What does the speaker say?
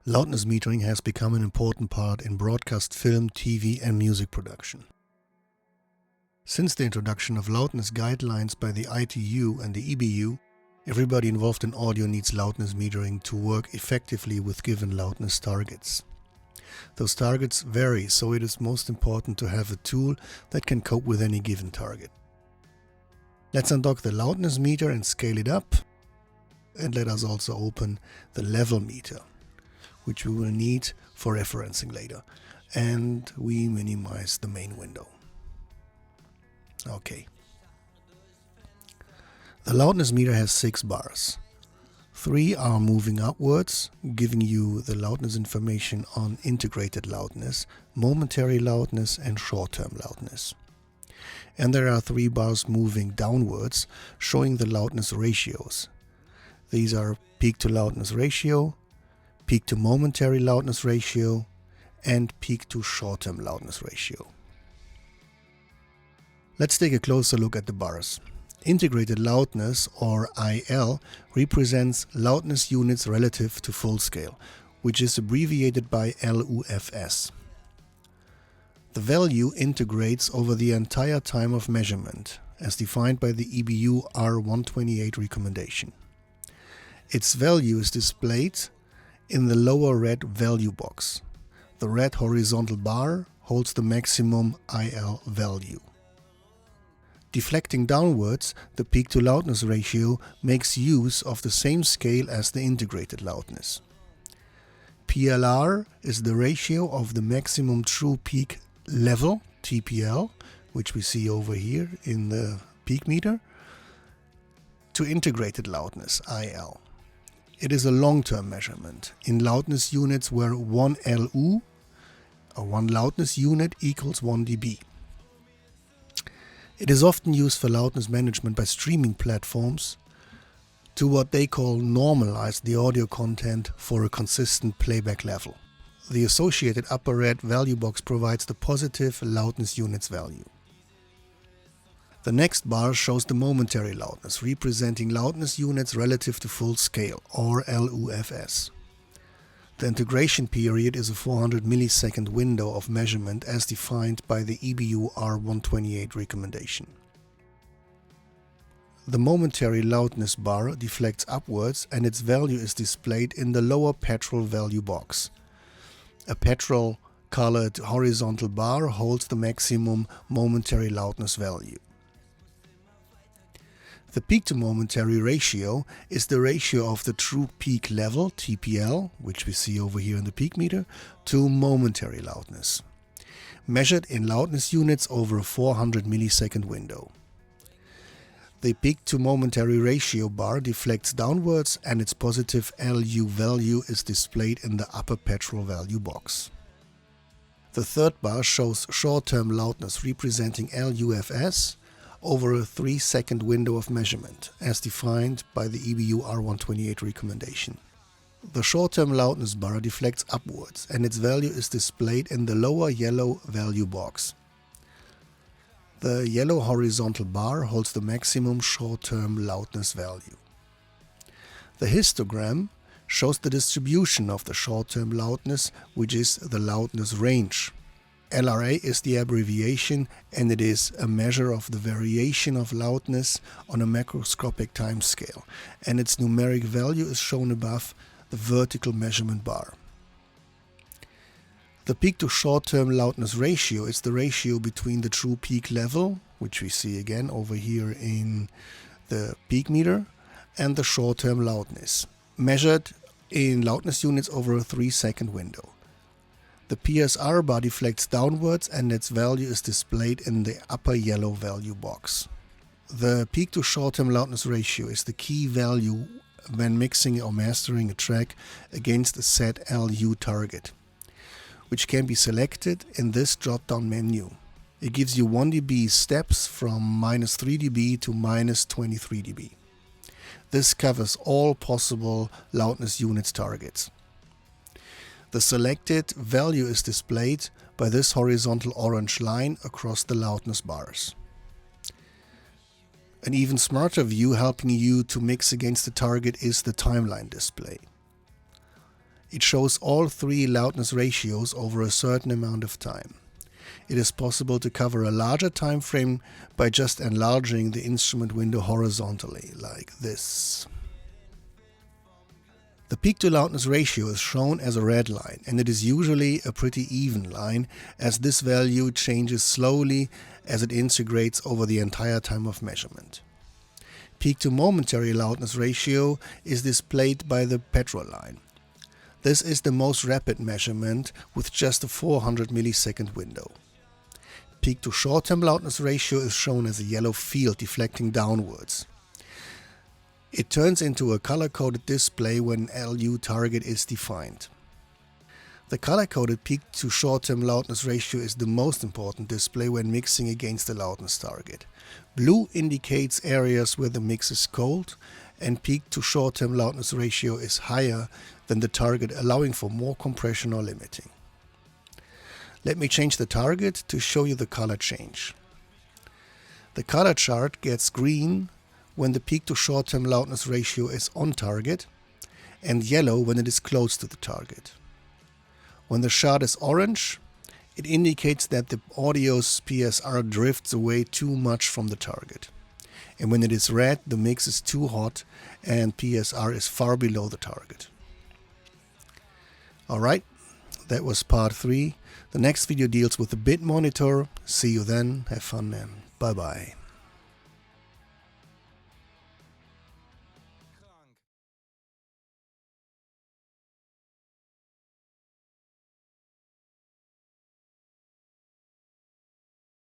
Loudness metering has become an important part in broadcast film, TV and music production. Since the introduction of loudness guidelines by the ITU and the EBU, everybody involved in audio needs loudness metering to work effectively with given loudness targets. Those targets vary, so it is most important to have a tool that can cope with any given target. Let's undock the loudness meter and scale it up, and let us also open the level meter, which we will need for referencing later, and we minimize the main window. Okay. The loudness meter has 6 bars. 3 are moving upwards, giving you the loudness information on integrated loudness, momentary loudness and short-term loudness. And there are 3 bars moving downwards, showing the loudness ratios. These are peak to loudness ratio, peak to momentary loudness ratio, and peak to short-term loudness ratio. Let's take a closer look at the bars. Integrated loudness, or IL, represents loudness units relative to full scale, which is abbreviated by LUFS. The value integrates over the entire time of measurement, as defined by the EBU R128 recommendation. Its value is displayed in the lower red value box. The red horizontal bar holds the maximum IL value. Deflecting downwards, the peak to loudness ratio makes use of the same scale as the integrated loudness. PLR is the ratio of the maximum true peak level, TPL, which we see over here in the peak meter, to integrated loudness, IL. It is a long-term measurement in loudness units where 1 LU, or 1 loudness unit, equals 1 dB. It is often used for loudness management by streaming platforms to what they call normalize the audio content for a consistent playback level. The associated upper red value box provides the positive loudness units value. The next bar shows the momentary loudness, representing loudness units relative to full scale, or LUFS. The integration period is a 400 millisecond window of measurement as defined by the EBU R128 recommendation. The momentary loudness bar deflects upwards and its value is displayed in the lower petrol value box. A petrol colored horizontal bar holds the maximum momentary loudness value. The peak to momentary ratio is the ratio of the true peak level, TPL, which we see over here in the peak meter, to momentary loudness, measured in loudness units over a 400 millisecond window. The peak to momentary ratio bar deflects downwards and its positive LU value is displayed in the upper petrol value box. The third bar shows short-term loudness representing LUFS over a 3-second window of measurement, as defined by the EBU R128 recommendation. The short-term loudness bar deflects upwards and its value is displayed in the lower yellow value box. The yellow horizontal bar holds the maximum short-term loudness value. The histogram shows the distribution of the short-term loudness, which is the loudness range. LRA is the abbreviation and it is a measure of the variation of loudness on a macroscopic timescale, and its numeric value is shown above the vertical measurement bar. The peak to short-term loudness ratio is the ratio between the true peak level, which we see again over here in the peak meter, and the short-term loudness, measured in loudness units over a 3-second window. The PSR bar deflects downwards and its value is displayed in the upper yellow value box. The peak to short-term loudness ratio is the key value when mixing or mastering a track against a set LU target, which can be selected in this drop-down menu. It gives you 1 dB steps from -3 dB to -23 dB. This covers all possible loudness units targets. The selected value is displayed by this horizontal orange line across the loudness bars. An even smarter view helping you to mix against the target is the timeline display. It shows all three loudness ratios over a certain amount of time. It is possible to cover a larger time frame by just enlarging the instrument window horizontally, like this. The peak-to-loudness ratio is shown as a red line, and it is usually a pretty even line, as this value changes slowly as it integrates over the entire time of measurement. Peak-to-momentary loudness ratio is displayed by the petrol line. This is the most rapid measurement with just a 400 millisecond window. Peak-to-short-term loudness ratio is shown as a yellow field deflecting downwards. It turns into a color-coded display when LU target is defined. The color-coded peak-to-short-term loudness ratio is the most important display when mixing against the loudness target. Blue indicates areas where the mix is cold, and peak-to-short-term loudness ratio is higher than the target, allowing for more compression or limiting. Let me change the target to show you the color change. The color chart gets green when the peak-to-short-term loudness ratio is on target, and yellow when it is close to the target. When the chart is orange, it indicates that the audio's PSR drifts away too much from the target. And when it is red, the mix is too hot and PSR is far below the target. Alright, that was part 3. The next video deals with the bit monitor. See you then, have fun and bye bye.